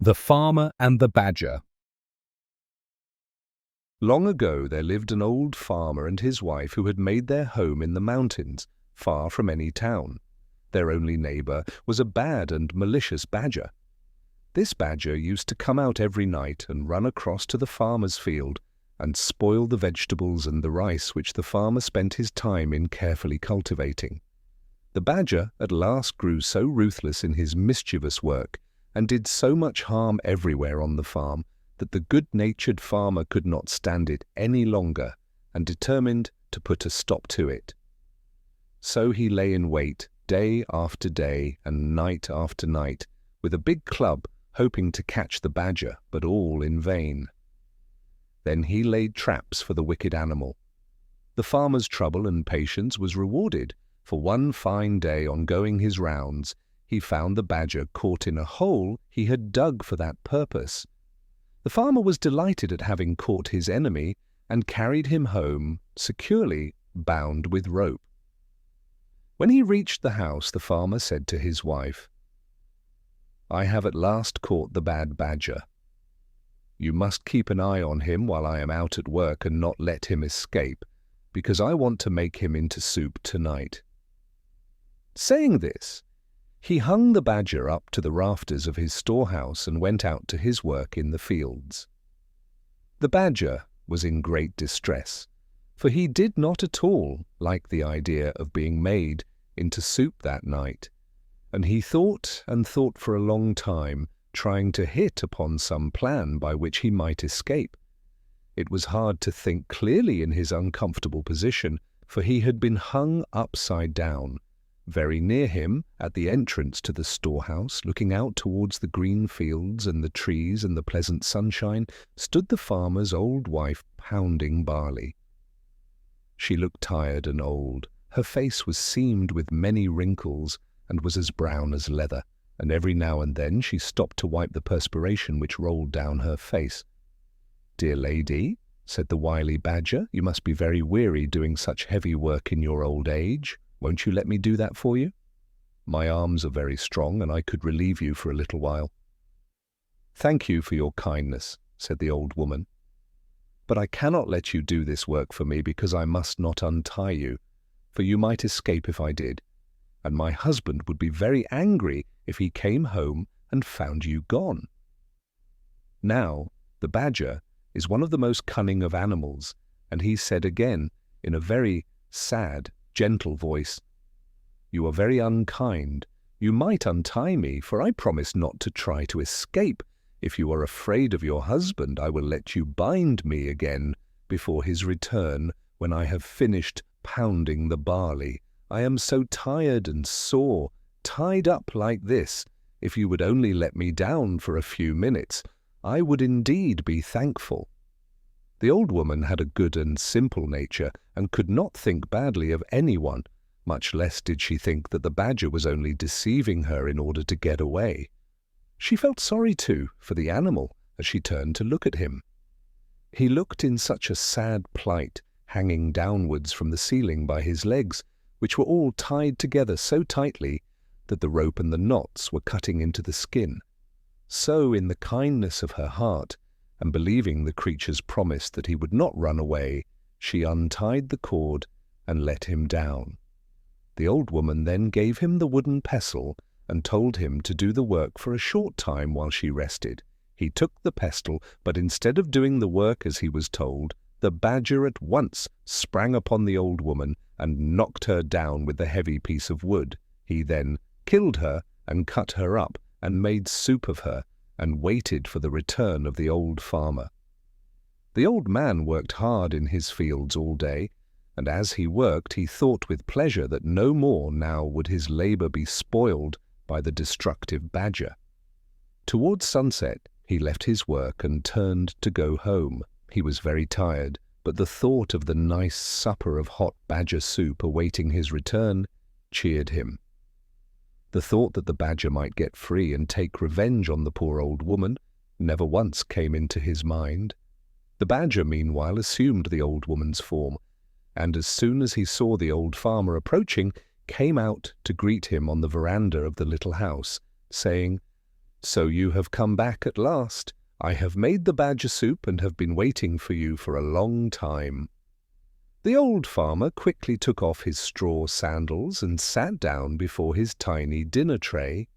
The Farmer and the Badger. Long ago there lived an old farmer and his wife who had made their home in the mountains, far from any town. Their only neighbor was a bad and malicious badger. This badger used to come out every night and run across to the farmer's field and spoil the vegetables and the rice which the farmer spent his time in carefully cultivating. The badger at last grew so ruthless in his mischievous work and did so much harm everywhere on the farm that the good-natured farmer could not stand it any longer and determined to put a stop to it. So he lay in wait day after day and night after night with a big club, hoping to catch the badger, but all in vain. Then he laid traps for the wicked animal. The farmer's trouble and patience was rewarded, for one fine day on going his rounds, he found the badger caught in a hole he had dug for that purpose. The farmer was delighted at having caught his enemy and carried him home, securely bound with rope. When he reached the house, the farmer said to his wife, "I have at last caught the bad badger. You must keep an eye on him while I am out at work and not let him escape, because I want to make him into soup tonight." Saying this, he hung the badger up to the rafters of his storehouse and went out to his work in the fields. The badger was in great distress, for he did not at all like the idea of being made into soup that night, and he thought and thought for a long time, trying to hit upon some plan by which he might escape. It was hard to think clearly in his uncomfortable position, for he had been hung upside down. Very near him, at the entrance to the storehouse, looking out towards the green fields and the trees and the pleasant sunshine, stood the farmer's old wife pounding barley. She looked tired and old. Her face was seamed with many wrinkles and was as brown as leather, and every now and then she stopped to wipe the perspiration which rolled down her face. "Dear lady," said the wily badger, "you must be very weary doing such heavy work in your old age. Won't you let me do that for you? My arms are very strong, and I could relieve you for a little while." "Thank you for your kindness," said the old woman, "but I cannot let you do this work for me because I must not untie you, for you might escape if I did, and my husband would be very angry if he came home and found you gone." Now, the badger is one of the most cunning of animals, and he said again, in a very sad, gentle voice, "You are very unkind. You might untie me, for I promise not to try to escape. If you are afraid of your husband, I will let you bind me again before his return, when I have finished pounding the barley. I am so tired and sore, tied up like this. If you would only let me down for a few minutes, I would indeed be thankful." The old woman had a good and simple nature, and could not think badly of anyone, much less did she think that the badger was only deceiving her in order to get away. She felt sorry, too, for the animal as she turned to look at him. He looked in such a sad plight, hanging downwards from the ceiling by his legs, which were all tied together so tightly that the rope and the knots were cutting into the skin. So, in the kindness of her heart, and believing the creature's promise that he would not run away, she untied the cord and let him down. The old woman then gave him the wooden pestle and told him to do the work for a short time while she rested. He took the pestle, but instead of doing the work as he was told, the badger at once sprang upon the old woman and knocked her down with the heavy piece of wood. He then killed her and cut her up and made soup of her, and waited for the return of the old farmer. The old man worked hard in his fields all day, and as he worked he thought with pleasure that no more now would his labor be spoiled by the destructive badger. Towards sunset he left his work and turned to go home. He was very tired, but the thought of the nice supper of hot badger soup awaiting his return cheered him. The thought that the badger might get free and take revenge on the poor old woman never once came into his mind. The badger, meanwhile, assumed the old woman's form, and as soon as he saw the old farmer approaching, came out to greet him on the veranda of the little house, saying, "So you have come back at last. I have made the badger soup and have been waiting for you for a long time." The old farmer quickly took off his straw sandals and sat down before his tiny dinner tray.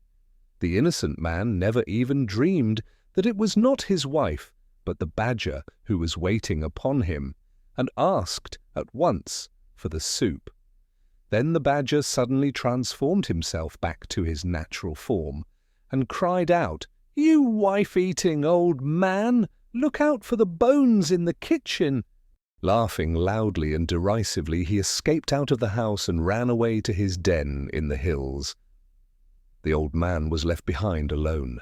The innocent man never even dreamed that it was not his wife, but the badger who was waiting upon him, and asked at once for the soup. Then the badger suddenly transformed himself back to his natural form, and cried out, "You wife-eating old man! Look out for the bones in the kitchen!" Laughing loudly and derisively, he escaped out of the house and ran away to his den in the hills. The old man was left behind alone.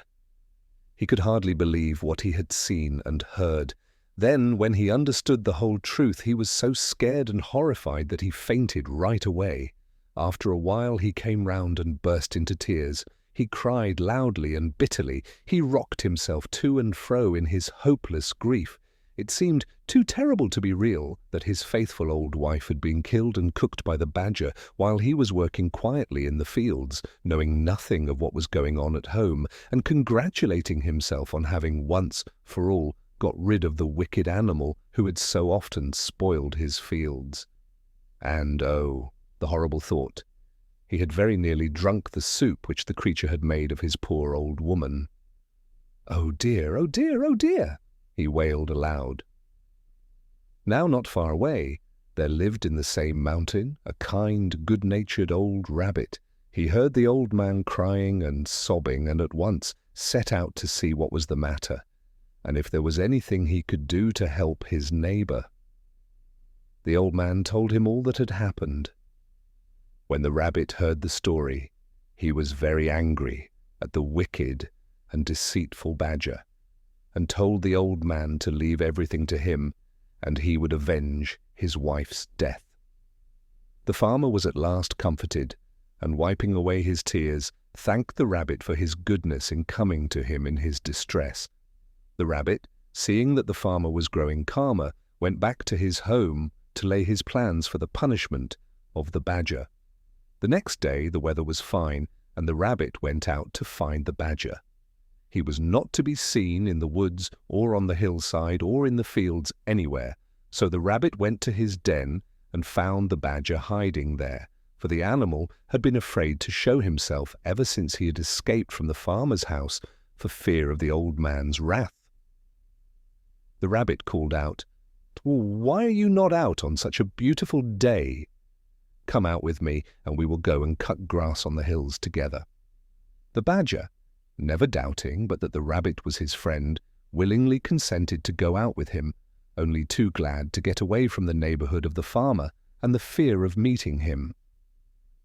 He could hardly believe what he had seen and heard. Then, when he understood the whole truth, he was so scared and horrified that he fainted right away. After a while he came round and burst into tears. He cried loudly and bitterly. He rocked himself to and fro in his hopeless grief. It seemed too terrible to be real that his faithful old wife had been killed and cooked by the badger while he was working quietly in the fields, knowing nothing of what was going on at home, and congratulating himself on having once for all got rid of the wicked animal who had so often spoiled his fields. And oh, the horrible thought! He had very nearly drunk the soup which the creature had made of his poor old woman. "Oh dear, oh dear, oh dear!" he wailed aloud. Now not far away, there lived in the same mountain a kind, good-natured old rabbit. He heard the old man crying and sobbing, and at once set out to see what was the matter, and if there was anything he could do to help his neighbor. The old man told him all that had happened. When the rabbit heard the story, he was very angry at the wicked and deceitful badger, and told the old man to leave everything to him, and he would avenge his wife's death. The farmer was at last comforted, and wiping away his tears, thanked the rabbit for his goodness in coming to him in his distress. The rabbit, seeing that the farmer was growing calmer, went back to his home to lay his plans for the punishment of the badger. The next day the weather was fine, and the rabbit went out to find the badger. He was not to be seen in the woods or on the hillside or in the fields anywhere, so the rabbit went to his den and found the badger hiding there, for the animal had been afraid to show himself ever since he had escaped from the farmer's house for fear of the old man's wrath. The rabbit called out, "Why are you not out on such a beautiful day? Come out with me, and we will go and cut grass on the hills together." The badger, never doubting but that the rabbit was his friend, willingly consented to go out with him, only too glad to get away from the neighborhood of the farmer and the fear of meeting him.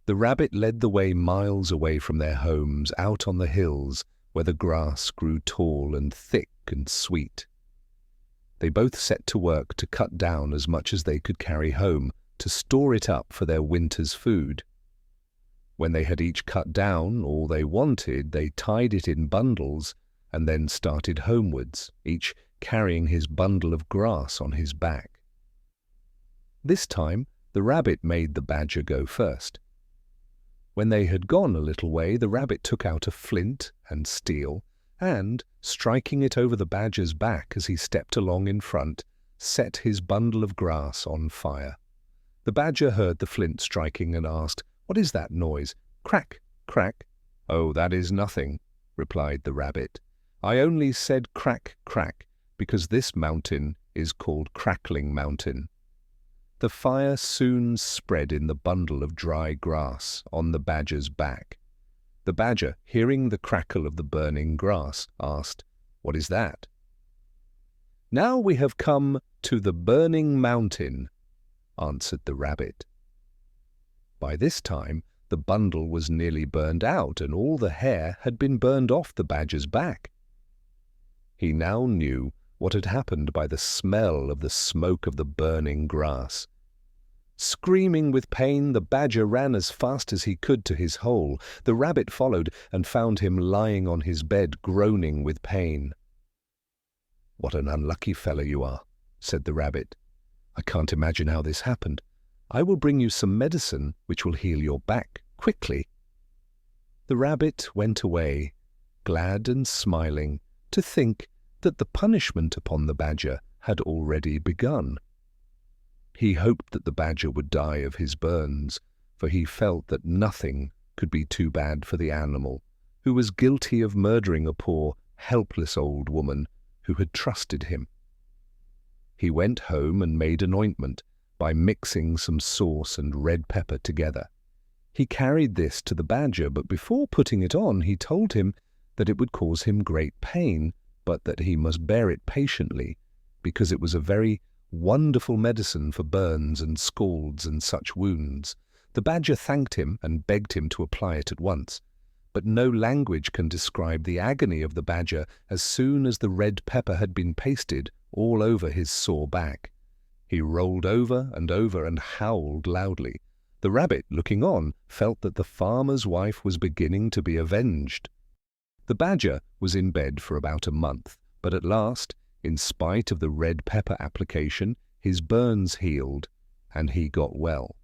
The rabbit led the way miles away from their homes, out on the hills, where the grass grew tall and thick and sweet. They both set to work to cut down as much as they could carry home, to store it up for their winter's food. When they had each cut down all they wanted, they tied it in bundles and then started homewards, each carrying his bundle of grass on his back. This time the rabbit made the badger go first. When they had gone a little way, the rabbit took out a flint and steel, and, striking it over the badger's back as he stepped along in front, set his bundle of grass on fire. The badger heard the flint striking and asked, "What is that noise? Crack, crack." "Oh, that is nothing," replied the rabbit. "I only said crack, crack, because this mountain is called Crackling Mountain." The fire soon spread in the bundle of dry grass on the badger's back. The badger, hearing the crackle of the burning grass, asked, "What is that?" "Now we have come to the burning mountain," answered the rabbit. By this time the bundle was nearly burned out, and all the hair had been burned off the badger's back. He now knew what had happened by the smell of the smoke of the burning grass. Screaming with pain, the badger ran as fast as he could to his hole. The rabbit followed and found him lying on his bed, groaning with pain. "What an unlucky fellow you are," said the rabbit. "I can't imagine how this happened. I will bring you some medicine which will heal your back quickly." The rabbit went away, glad and smiling to think that the punishment upon the badger had already begun. He hoped that the badger would die of his burns, for he felt that nothing could be too bad for the animal, who was guilty of murdering a poor, helpless old woman who had trusted him. He went home and made an ointment by mixing some sauce and red pepper together. He carried this to the badger, but before putting it on, he told him that it would cause him great pain, but that he must bear it patiently, because it was a very wonderful medicine for burns and scalds and such wounds. The badger thanked him and begged him to apply it at once. But no language can describe the agony of the badger as soon as the red pepper had been pasted all over his sore back. He rolled over and howled loudly. The rabbit, looking on, felt that the farmer's wife was beginning to be avenged. The badger was in bed for about a month, but at last, in spite of the red pepper application, his burns healed, and he got well.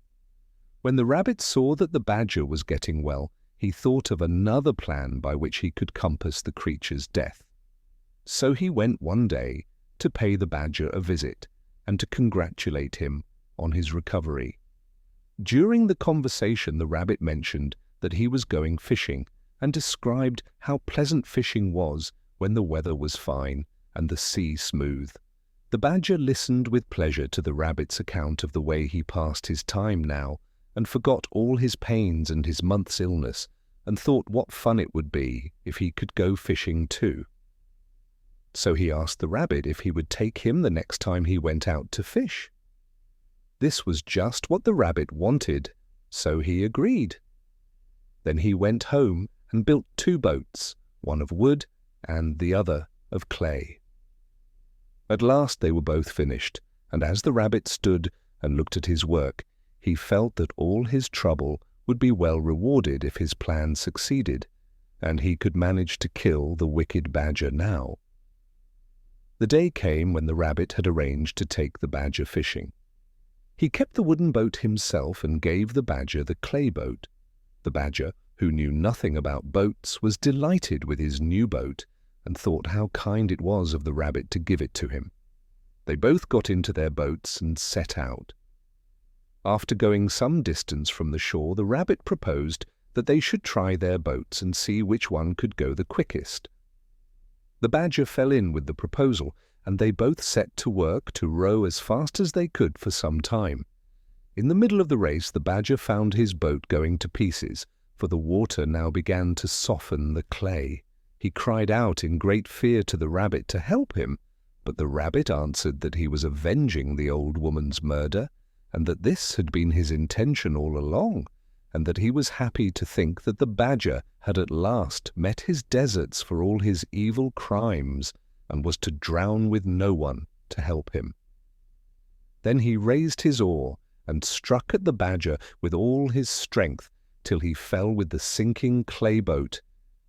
When the rabbit saw that the badger was getting well, he thought of another plan by which he could compass the creature's death. So he went one day to pay the badger a visit and to congratulate him on his recovery. During the conversation, the rabbit mentioned that he was going fishing and described how pleasant fishing was when the weather was fine and the sea smooth. The badger listened with pleasure to the rabbit's account of the way he passed his time now, and forgot all his pains and his month's illness, and thought what fun it would be if he could go fishing too. So he asked the rabbit if he would take him the next time he went out to fish. This was just what the rabbit wanted, so he agreed. Then he went home and built 2 boats, one of wood and the other of clay. At last they were both finished, and as the rabbit stood and looked at his work, he felt that all his trouble would be well rewarded if his plan succeeded, and he could manage to kill the wicked badger now. The day came when the rabbit had arranged to take the badger fishing. He kept the wooden boat himself and gave the badger the clay boat. The badger, who knew nothing about boats, was delighted with his new boat and thought how kind it was of the rabbit to give it to him. They both got into their boats and set out. After going some distance from the shore, the rabbit proposed that they should try their boats and see which one could go the quickest. The badger fell in with the proposal, and they both set to work to row as fast as they could for some time. In the middle of the race, the badger found his boat going to pieces, for the water now began to soften the clay. He cried out in great fear to the rabbit to help him, but the rabbit answered that he was avenging the old woman's murder, and that this had been his intention all along, and that he was happy to think that the badger had at last met his deserts for all his evil crimes, and was to drown with no one to help him. Then he raised his oar and struck at the badger with all his strength till he fell with the sinking clay boat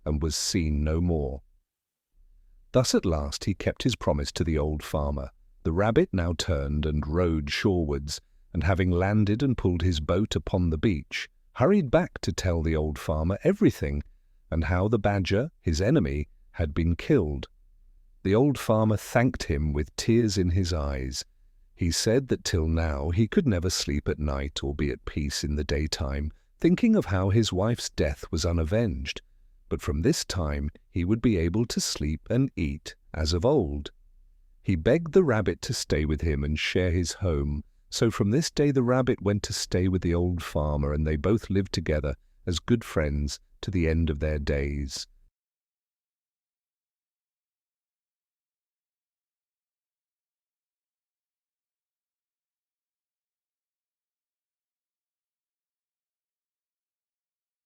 and was seen no more. Thus at last he kept his promise to the old farmer. The rabbit now turned and rowed shorewards, and having landed and pulled his boat upon the beach, hurried back to tell the old farmer everything, and how the badger, his enemy, had been killed. The old farmer thanked him with tears in his eyes. He said that till now he could never sleep at night or be at peace in the daytime, thinking of how his wife's death was unavenged, but from this time he would be able to sleep and eat as of old. He begged the rabbit to stay with him and share his home, so from this day the rabbit went to stay with the old farmer, and they both lived together as good friends to the end of their days.